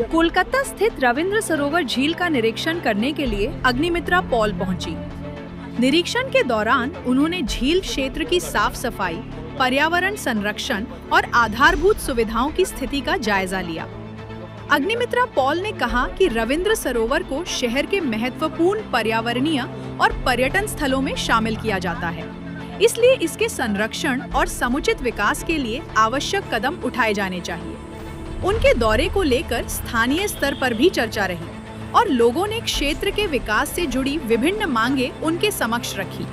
कोलकाता स्थित रविंद्र सरोवर झील का निरीक्षण करने के लिए अग्निमित्रा पॉल पहुंची। निरीक्षण के दौरान उन्होंने झील क्षेत्र की साफ सफाई, पर्यावरण संरक्षण और आधारभूत सुविधाओं की स्थिति का जायजा लिया। अग्निमित्रा पॉल ने कहा कि रविंद्र सरोवर को शहर के महत्वपूर्ण पर्यावरणीय और पर्यटन स्थलों में शामिल किया जाता है, इसलिए इसके संरक्षण और समुचित विकास के लिए आवश्यक कदम उठाए जाने चाहिए। उनके दौरे को लेकर स्थानीय स्तर पर भी चर्चा रही और लोगों ने क्षेत्र के विकास से जुड़ी विभिन्न मांगे उनके समक्ष रखी।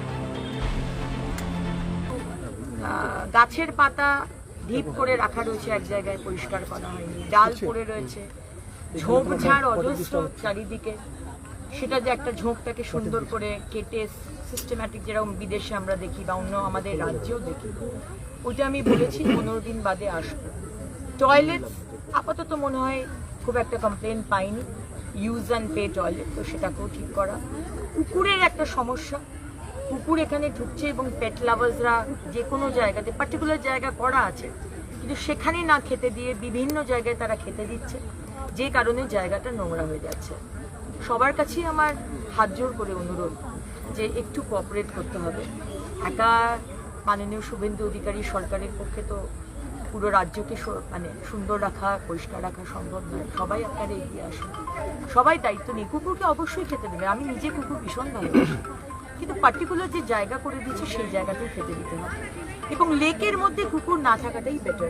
গাছের পাতা ঢিপ করে রাখা রয়েছে, এক জায়গায় পরিষ্কার করা হয়নি, ডাল পড়ে রয়েছে, ঝোপঝাড় অজস্র চারিদিকে, সেটা যে একটা ঝোপটাকে সুন্দর করে কেটে সিস্টেম্যাটিক যেরকম বিদেশে আমরা দেখি বা অন্য আমাদের রাজ্যেও দেখি, ওটা আমি বলেছি 15 দিন বাদে আসবো। টয়লেট আপাতত মনে হয় খুব একটা কমপ্লেন পাইনি, ইউজ অ্যান্ড পে টয়লেট, তো সেটাকেও ঠিক করা। কুকুরের একটা সমস্যা, কুকুর এখানে ঢুকছে এবং পেট লাভার্সরা যে কোনো জায়গাতে পার্টিকুলার জায়গা করা আছে, কিন্তু সেখানে না খেতে দিয়ে বিভিন্ন জায়গায় তারা খেতে দিচ্ছে, যে কারণে জায়গাটা নোংরা হয়ে যাচ্ছে। সবার কাছেই আমার হাত জোর করে অনুরোধ যে একটু কোঅপারেট করতে হবে। একা মাননীয় শুভেন্দু অধিকারী সরকারের পক্ষে তো পুরো রাজ্যকে মানে সুন্দর রাখা, পরিষ্কার রাখা সম্ভব নয়। সবাই আপনারা এগিয়ে আসুন, সবাই দায়িত্ব নিয়ে। কুকুরকে অবশ্যই খেতে দেবে, আমি নিজে কুকুর ভীষণ ভালোবাসি, কিন্তু পার্টিকুলার যে জায়গা করে দিয়েছে সেই জায়গাতেই খেতে দিতে হবে এবং লেকের মধ্যে কুকুর না থাকাটাই বেটার।